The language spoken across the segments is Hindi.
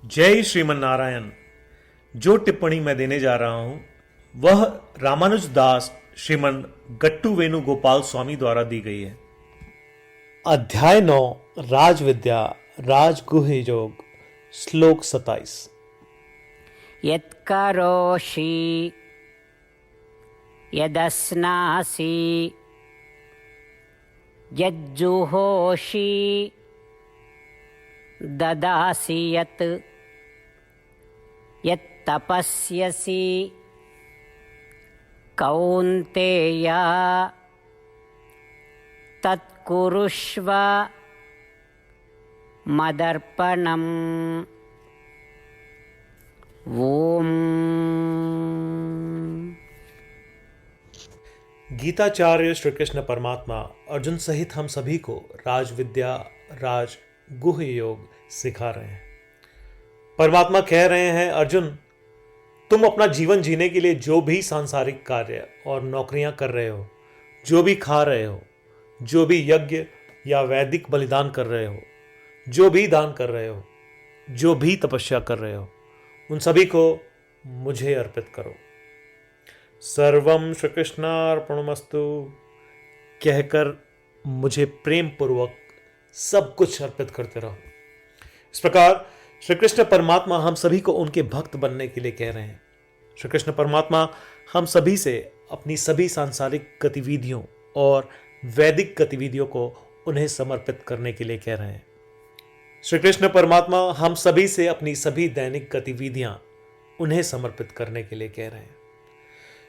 जय श्रीमन नारायण। जो टिप्पणी मैं देने जा रहा हूं वह रामानुज दास श्रीमन गट्टू वेणुगोपाल स्वामी द्वारा दी गई है। अध्याय 9 राज विद्या राजगुह योग श्लोक 27। यत्करोषि यदस्नासि यज्जुहोषि ददासि यत् यत्तपस्यसि कौन्तेय तत्कुरुष्व मदर्पणम्। ओम। गीताचार्य श्री कृष्ण परमात्मा अर्जुन सहित हम सभी को राज विद्या राज गुह योग सिखा रहे हैं। परमात्मा कह रहे हैं, अर्जुन तुम अपना जीवन जीने के लिए जो भी सांसारिक कार्य और नौकरियां कर रहे हो, जो भी खा रहे हो, जो भी यज्ञ या वैदिक बलिदान कर रहे हो, जो भी दान कर रहे हो, जो भी तपस्या कर रहे हो, उन सभी को मुझे अर्पित करो। सर्वम श्री कृष्णार्पणमस्तु कहकर मुझे प्रेम पूर्वक सब कुछ अर्पित करते रहो। इस प्रकार श्री कृष्ण परमात्मा हम सभी को उनके भक्त बनने के लिए कह रहे हैं। श्री कृष्ण परमात्मा हम सभी से अपनी सभी सांसारिक गतिविधियों और वैदिक गतिविधियों को उन्हें समर्पित करने के लिए कह रहे हैं। श्री कृष्ण परमात्मा हम सभी से अपनी सभी दैनिक गतिविधियां उन्हें समर्पित करने के लिए कह रहे हैं।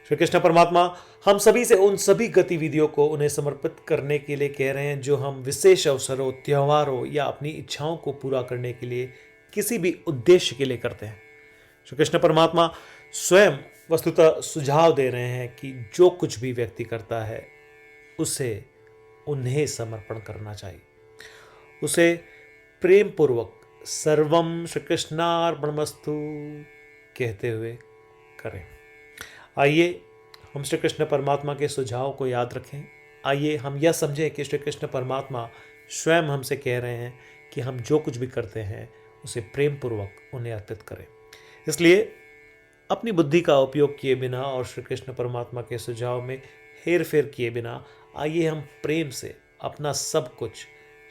श्री कृष्ण परमात्मा हम सभी से उन सभी गतिविधियों को उन्हें समर्पित करने के लिए कह रहे हैं जो हम विशेष अवसरों, त्योहारों या अपनी इच्छाओं को पूरा करने के लिए किसी भी उद्देश्य के लिए करते हैं। श्री कृष्ण परमात्मा स्वयं वस्तुतः सुझाव दे रहे हैं कि जो कुछ भी व्यक्ति करता है उसे उन्हें समर्पण करना चाहिए, उसे प्रेम पूर्वक सर्वम श्री कृष्णार्पणमस्तु कहते हुए करें। आइए हम श्री कृष्ण परमात्मा के सुझाव को याद रखें। आइए हम यह समझें कि श्री कृष्ण परमात्मा स्वयं हमसे कह रहे हैं कि हम जो कुछ भी करते हैं उसे प्रेम पूर्वक उन्हें अर्पित करें। इसलिए अपनी बुद्धि का उपयोग किए बिना और श्री कृष्ण परमात्मा के सुझाव में हेर फेर किए बिना आइए हम प्रेम से अपना सब कुछ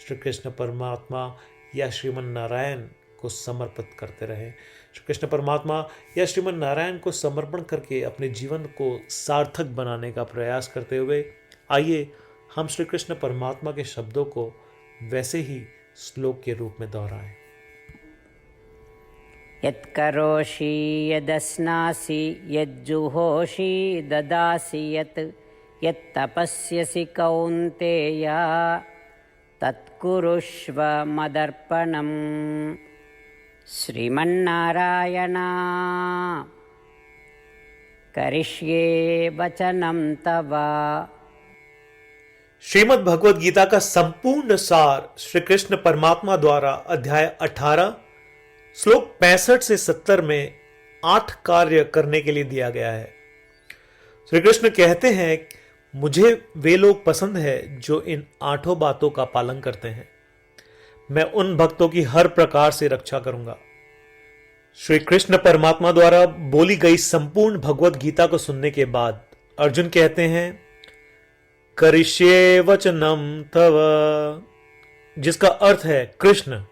श्री कृष्ण परमात्मा या श्रीमन नारायण को समर्पित करते रहें। श्री कृष्ण परमात्मा या श्रीमन नारायण को समर्पण करके अपने जीवन को सार्थक बनाने का प्रयास करते हुए आइए हम श्री कृष्ण परमात्मा के शब्दों को वैसे ही श्लोक के रूप में दोहराएं। यत्करोषि यदस्नासि यज्जुहोषि ददासि यत् यत्तपस्यसि कौन्तेय तत्कुरुष्व मदर्पणम्। श्रीमन्नारायण करिष्ये वचनं तव। श्रीमद् भगवद गीता का संपूर्ण सार श्री कृष्ण परमात्मा द्वारा अध्याय 18 श्लोक 65 से 70 में 8 कार्य करने के लिए दिया गया है। श्री कृष्ण कहते हैं, मुझे वे लोग पसंद है जो इन 8 बातों का पालन करते हैं। मैं उन भक्तों की हर प्रकार से रक्षा करूंगा। श्री कृष्ण परमात्मा द्वारा बोली गई संपूर्ण भगवत गीता को सुनने के बाद अर्जुन कहते हैं, करिष्ये वचनम तव, जिसका अर्थ है कृष्ण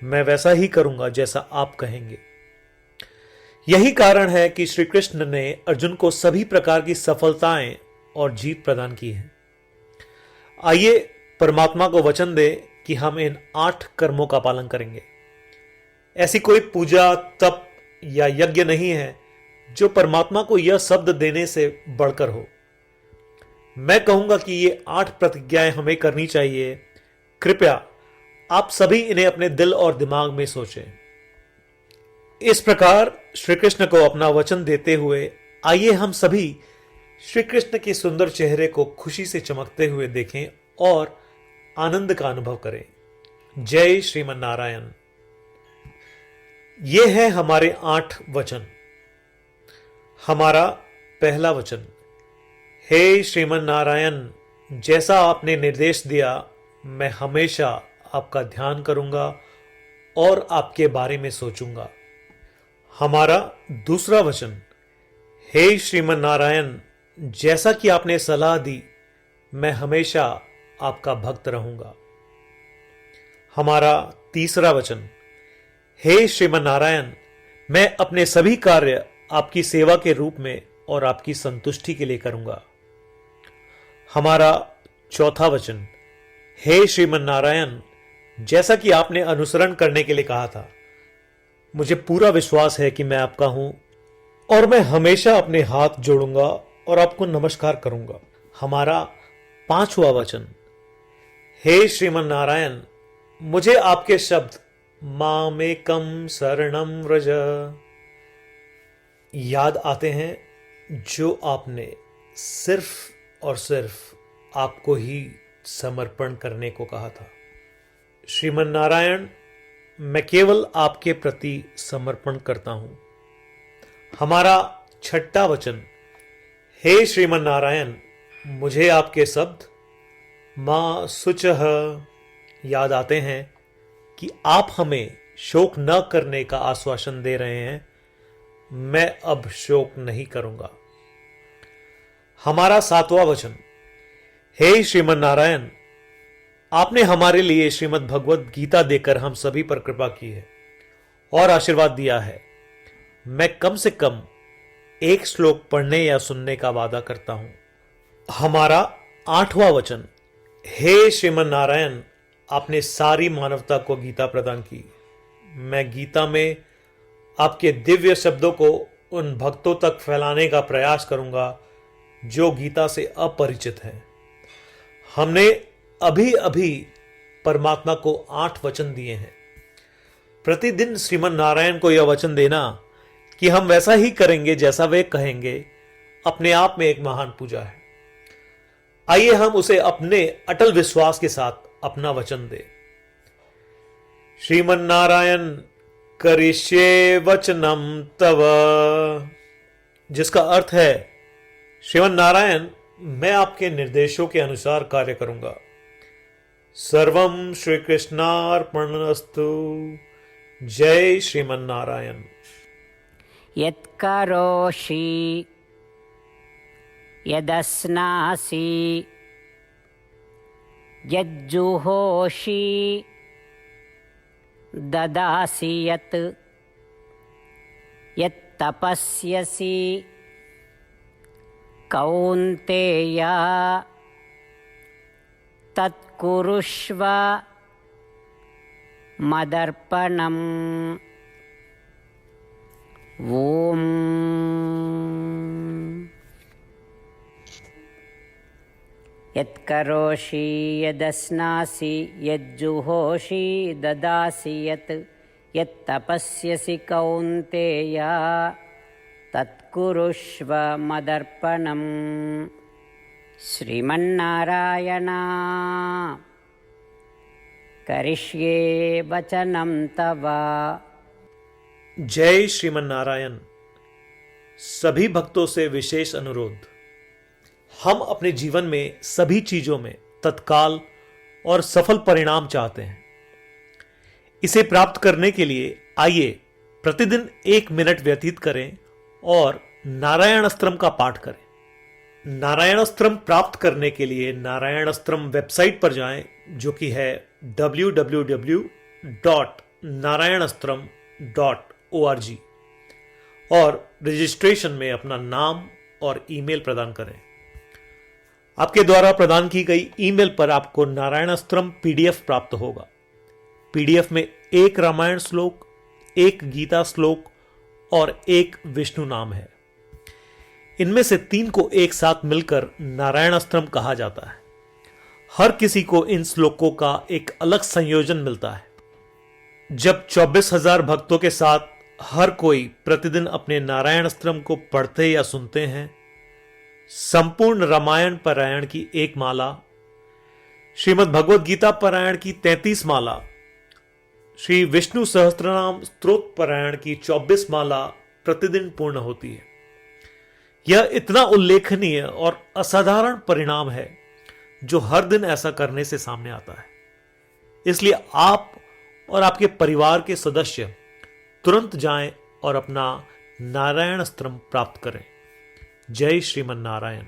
मैं वैसा ही करूंगा जैसा आप कहेंगे। यही कारण है कि श्री कृष्ण ने अर्जुन को सभी प्रकार की सफलताएं और जीत प्रदान की है। आइए परमात्मा को वचन दे कि हम इन 8 कर्मों का पालन करेंगे। ऐसी कोई पूजा, तप या यज्ञ नहीं है जो परमात्मा को यह शब्द देने से बढ़कर हो। मैं कहूंगा कि ये 8 प्रतिज्ञाएं हमें करनी चाहिए। कृपया आप सभी इन्हें अपने दिल और दिमाग में सोचें। इस प्रकार श्री कृष्ण को अपना वचन देते हुए आइए हम सभी श्री कृष्ण के सुंदर चेहरे को खुशी से चमकते हुए देखें और आनंद का अनुभव करें। जय श्रीमन नारायण। ये है हमारे 8 वचन। हमारा पहला वचन, हे श्रीमन नारायण, जैसा आपने निर्देश दिया मैं हमेशा आपका ध्यान करूंगा और आपके बारे में सोचूंगा। हमारा दूसरा वचन, हे श्रीमन नारायण, जैसा कि आपने सलाह दी, मैं हमेशा आपका भक्त रहूंगा। हमारा तीसरा वचन, हे श्रीमन नारायण, मैं अपने सभी कार्य आपकी सेवा के रूप में और आपकी संतुष्टि के लिए करूंगा। हमारा चौथा वचन, हे श्रीमन नारायण, जैसा कि आपने अनुसरण करने के लिए कहा था, मुझे पूरा विश्वास है कि मैं आपका हूं और मैं हमेशा अपने हाथ जोड़ूंगा और आपको नमस्कार करूंगा। हमारा पांचवा वचन, हे श्रीमन नारायण, मुझे आपके शब्द मामेकम शरणम व्रज याद आते हैं, जो आपने सिर्फ और सिर्फ आपको ही समर्पण करने को कहा था। श्रीमन नारायण, मैं केवल आपके प्रति समर्पण करता हूं। हमारा छठा वचन, हे श्रीमन नारायण, मुझे आपके शब्द मां शुचः याद आते हैं कि आप हमें शोक न करने का आश्वासन दे रहे हैं। मैं अब शोक नहीं करूंगा। हमारा सातवां वचन, हे श्रीमन नारायण, आपने हमारे लिए श्रीमद् भगवद गीता देकर हम सभी पर कृपा की है और आशीर्वाद दिया है। मैं कम से कम एक श्लोक पढ़ने या सुनने का वादा करता हूं। हमारा आठवां वचन, हे श्रीमन नारायण, आपने सारी मानवता को गीता प्रदान की। मैं गीता में आपके दिव्य शब्दों को उन भक्तों तक फैलाने का प्रयास करूंगा जो गीता से अपरिचित हैं। हमने अभी अभी परमात्मा को 8 वचन दिए हैं। प्रतिदिन श्रीमन नारायण को यह वचन देना कि हम वैसा ही करेंगे जैसा वे कहेंगे, अपने आप में एक महान पूजा है। आइए हम उसे अपने अटल विश्वास के साथ अपना वचन दें। श्रीमन नारायण करिष्ये वचनम तव, जिसका अर्थ है, श्रीमन नारायण, मैं आपके निर्देशों के अनुसार कार्य करूंगा। सर्वम श्री कृष्णार्पणमस्तु। जय श्रीमन नारायण। यत्करोषि यदस्नासि यज्जुहोषि ददासि यत् यत्तपस्यसि कौन्तेय तत्कुरुष्व मदर्पणम्। ओम। यत्करोषि यदस्नासि यज्जुहोषि ददासि यत् यत्तपस्यसि कौन्तेय तत्कुरुष्व मदर्पणम्। श्रीमन्नारायण करिष्ये वचनं तव। जय श्रीमन नारायण। सभी भक्तों से विशेष अनुरोध, हम अपने जीवन में सभी चीजों में तत्काल और सफल परिणाम चाहते हैं। इसे प्राप्त करने के लिए आइए प्रतिदिन 1 मिनट व्यतीत करें और नारायण अस्त्रम का पाठ करें। नारायण अस्त्रम प्राप्त करने के लिए नारायण अस्त्रम वेबसाइट पर जाएं, जो कि है www.narayanastram.org, और रजिस्ट्रेशन में अपना नाम और ईमेल प्रदान करें। आपके द्वारा प्रदान की गई ईमेल पर आपको नारायण अस्त्रम पीडीएफ प्राप्त होगा। पीडीएफ में 1 रामायण श्लोक, 1 गीता श्लोक और 1 विष्णु नाम है। इनमें से 3 को एक साथ मिलकर नारायण अस्त्रम कहा जाता है। हर किसी को इन श्लोकों का एक अलग संयोजन मिलता है। जब 24,000 भक्तों के साथ हर कोई प्रतिदिन अपने नारायण अस्त्रम को पढ़ते या सुनते हैं, संपूर्ण रामायण पारायण की 1 माला, श्रीमद् भगवद गीता पारायण की 33 माला, श्री विष्णु सहस्त्रनाम स्तोत्र पारायण की 24 माला प्रतिदिन पूर्ण होती है। यह इतना उल्लेखनीय और असाधारण परिणाम है जो हर दिन ऐसा करने से सामने आता है। इसलिए आप और आपके परिवार के सदस्य तुरंत जाएं और अपना नारायण अस्त्रम प्राप्त करें। जय श्रीमन नारायण।